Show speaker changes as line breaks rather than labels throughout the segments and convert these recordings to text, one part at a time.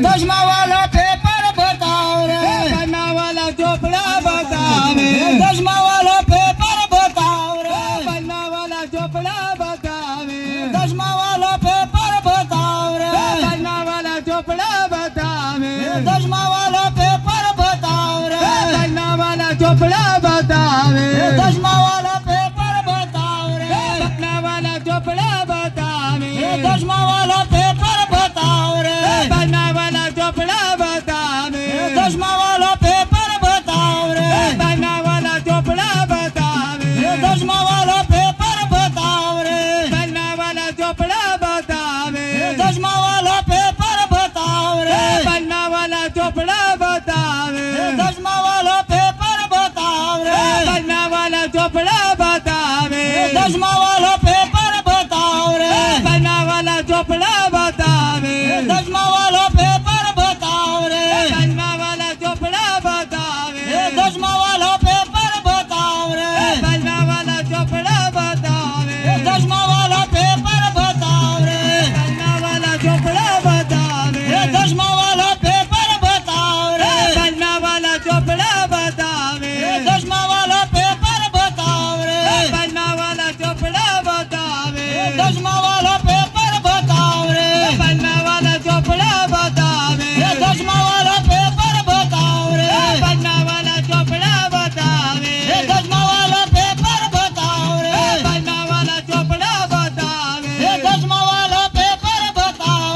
दसमा वाला पेपर बताओ रे,
पन्ना वाला चोपड़ा बतावे,
दसमा वाला पेपर बताओ रे,
पन्ना वाला चोपड़ा बतावे,
दसमा वाला पेपर बताओ रे,
पन्ना वाला चोपड़ा बतावे,
दसमा वाला पेपर बताओ रे,
पन्ना वाला चोपड़ा बतावे,
दसमा वाला पेपर बताओ रे,
पन्ना वाला चोपड़ा बतावे,
दसमा वाला पेपर बताओ रे,
पन्ना वाला चोपड़ा बतावे,
दसमा वाला पेपर बताओ रे,
पन्ना वाला चोपड़ा बतावे,
दसमा वाला पेपर बताओ रे,
पन्ना वाला चोपड़ा बतावे,
दसमा वाला पेपर बताओ रे,
पन्ना वाला चोपड़ा बतावे,
दसमा वाला पेपर बताओ रे,
पन्ना वाला चोपड़ा बतावे,
दसमा वाला पेपर बताओ रे,
पन्ना वाला चोपड़ा बतावे,
दसमा वाला पेपर बताओ रे,
पन्ना वाला चोपड़ा बतावे,
दसमा वाला पेपर बताओ रे,
पन्ना वाला चोपड़ा बतावे,
दसमा वाला पेपर बताओ रे,
पन्ना वाला चोपड़ा बतावे,
दसमा वाला पेपर बताओ रे,
पन्ना वाला चोपड़ा बतावे,
दसमा वाला पेपर बताओ रे,
पन्ना वाला चोपड़ा बतावे,
दसमा वाला पेपर बताओ रे,
पन्ना वाला चोपड़ा बतावे,
दसमा वाला पेपर बताओ रे,
पन्ना वाला चोपड़ा बतावे,
दसमा वाला पेपर बताओ रे,
पन्ना वाला चोपड़ा बतावे,
दसमा वाला पेपर बताओ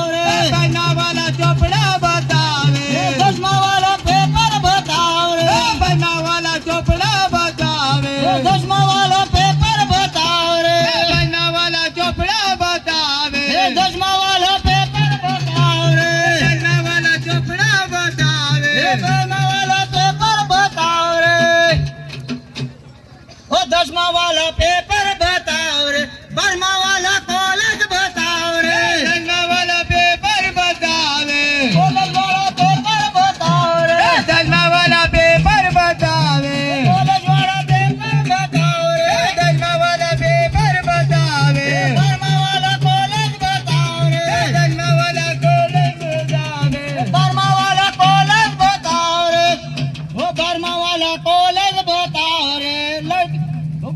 रे,
पन्ना वाला चोपड़ा बतावे,
दसमा वाला पेपर बताओ रे,
पन्ना वाला चोपड़ा बतावे,
दसमा वाला पेपर बताओ रे,
पन्ना वाला चोपड़ा बतावे,
दसमा वाला पेपर बताओ रे,
पन्ना वाला चोपड़ा बतावे,
दसमा वाला पेपर बताओ रे, ओ दसमा वाला पेपर बताओ रे, बारहमा वाला कॉलेज बताओ रे,
पन्ना वाला पेपर बतावे,
कॉलेज वाला पेपर बताओ रे,
पन्ना वाला पेपर बतावे,
कॉलेज वाला पेपर बताओ रे,
पन्ना वाला पेपर बतावे,
बारहमा वाला कॉलेज बताओ रे,
पन्ना वाला कॉलेज बतावे,
बारहमा वाला कॉलेज बताओ रे, ओ बारहमा वाला कॉलेज बताओ रे,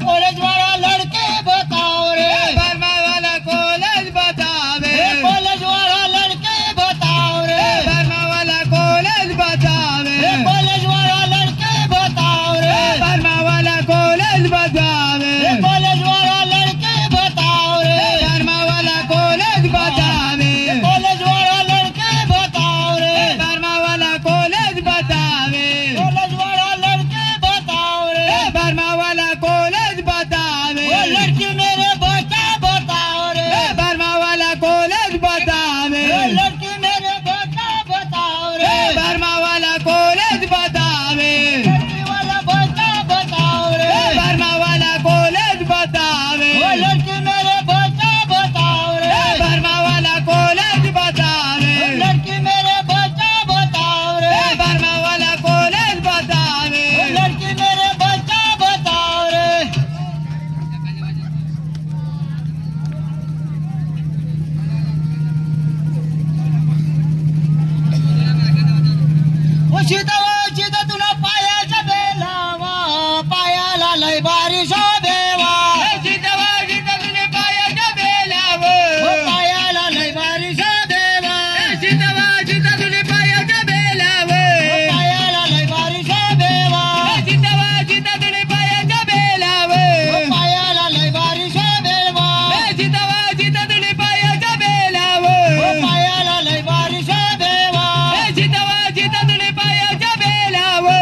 कॉलेज वाला लड़के बताओ रे,
पन्ना वाला कॉलेज बतावे,
कॉलेज वाला लड़के बताओ रे,
पन्ना वाला कॉलेज बतावे,
कॉलेज वाला लड़के बताओ रे,
पन्ना वाला कॉलेज बतावे,
कॉलेज वाला लड़के बताओ रे,
पन्ना वाला कॉलेज बतावे,
कॉलेज वाला लड़के बताओ रे,
पन्ना वाला कॉलेज बतावे,
कॉलेज वाला लड़के बताओ रे,
पन्ना वाला कॉलेज बतावे,
ओ लड़की मेरे बच्चा बताओ रे,
पन्ना वाला कॉलेज बतावे,
ओ लड़की मेरे बच्चा बताओ रे,
पन्ना वाला कॉलेज बतावे,
लड़की वाला बच्चा बताओ रे,
पन्ना वाला कॉलेज बतावे,
ओ लड़की मेरे बच्चा बताओ रे,
पन्ना वाला कॉलेज बतावे,
लड़की मेरे बच्चा बताओ रे,
पन्ना वाला कॉलेज बतावे,
ओ लड़की मेरे बच्चा बताओ रे, ओ सीता तुला पायाच्या बेलावा, पायाला लय बारिश देवा,
जितवा जित तुझे पायाच्या
ओ
बेलावर,
पायाला लय बारिश देवा,
जितवा जित तुझे पायाच्या बेलावर,
पायाला लय बारिश देवा,
जितवा जित तुझे पायाच्या
ओ
बेलावर,
पायाला लय बारिश देवा,
जितवा जित तुझे पायाच्या
ओ
बेलावर,
पायाला लय बारिश देवा,
जितवा जित तुझे पायाच्या बेलावर,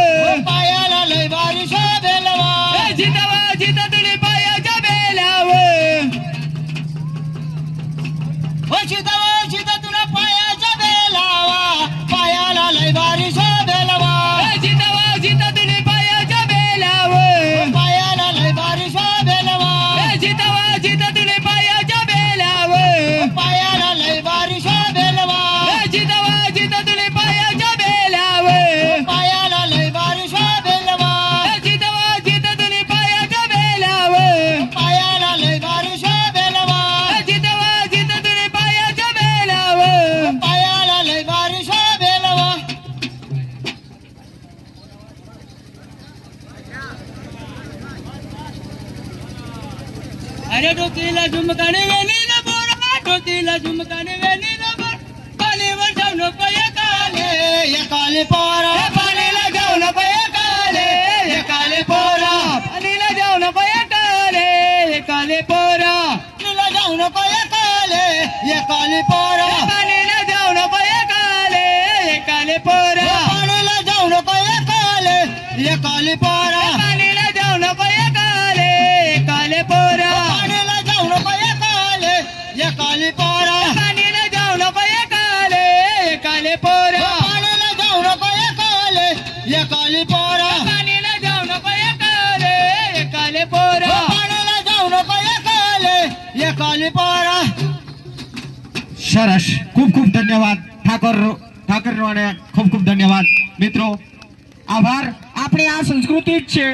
झुमकाने वेणीला बोरा ढोतीला झुमकाने वेणीला बोरा पाणीवर जाऊ नको एकाले
एकाले पोरा
पाणीला जाऊ नको एकाले
एकाले पोरा
पाणीला जाऊ नको एकाले एकाले पोरा
तुला जाऊ नको एकाले एकाले पोरा
पाणीला जाऊ नको एकाले एकाले पोरा
पाण्याला जाऊ नको एकाले एकाले पोरा
पाणीला जाऊ नको एकाले एकाले पोरा
पाण्याला जाऊ नको एकाले एकाले पोरा
पाणीला जाऊ नको एकाले एकाले पोरा
पाण्याला जाऊ नको एकाले एकाले पोरा
पाणीला जाऊ नको एकाले एकाले पोरा
पाण्याला जाऊ नको एकाले एकाले पोरा
સરસ ખૂબ ખૂબ ધન્યવાદ ઠાકરવાને ખૂબ ખૂબ ધન્યવાદ મિત્રો આભાર આપણી આ સંસ્કૃતિ જ છે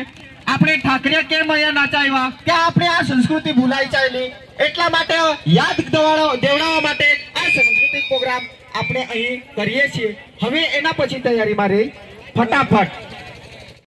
આપણે ઠાકરે કેમ અહીંયા નાચાવ્યા કે આપણે આ સંસ્કૃતિ ભૂલાઈ ચાલી એટલા માટે યાદ દેવડાવવા માટે આ સાંસ્કૃતિક પ્રોગ્રામ આપણે અહીં કરીએ છીએ હવે એના પછી તૈયારીમાં રહી ફટાફટ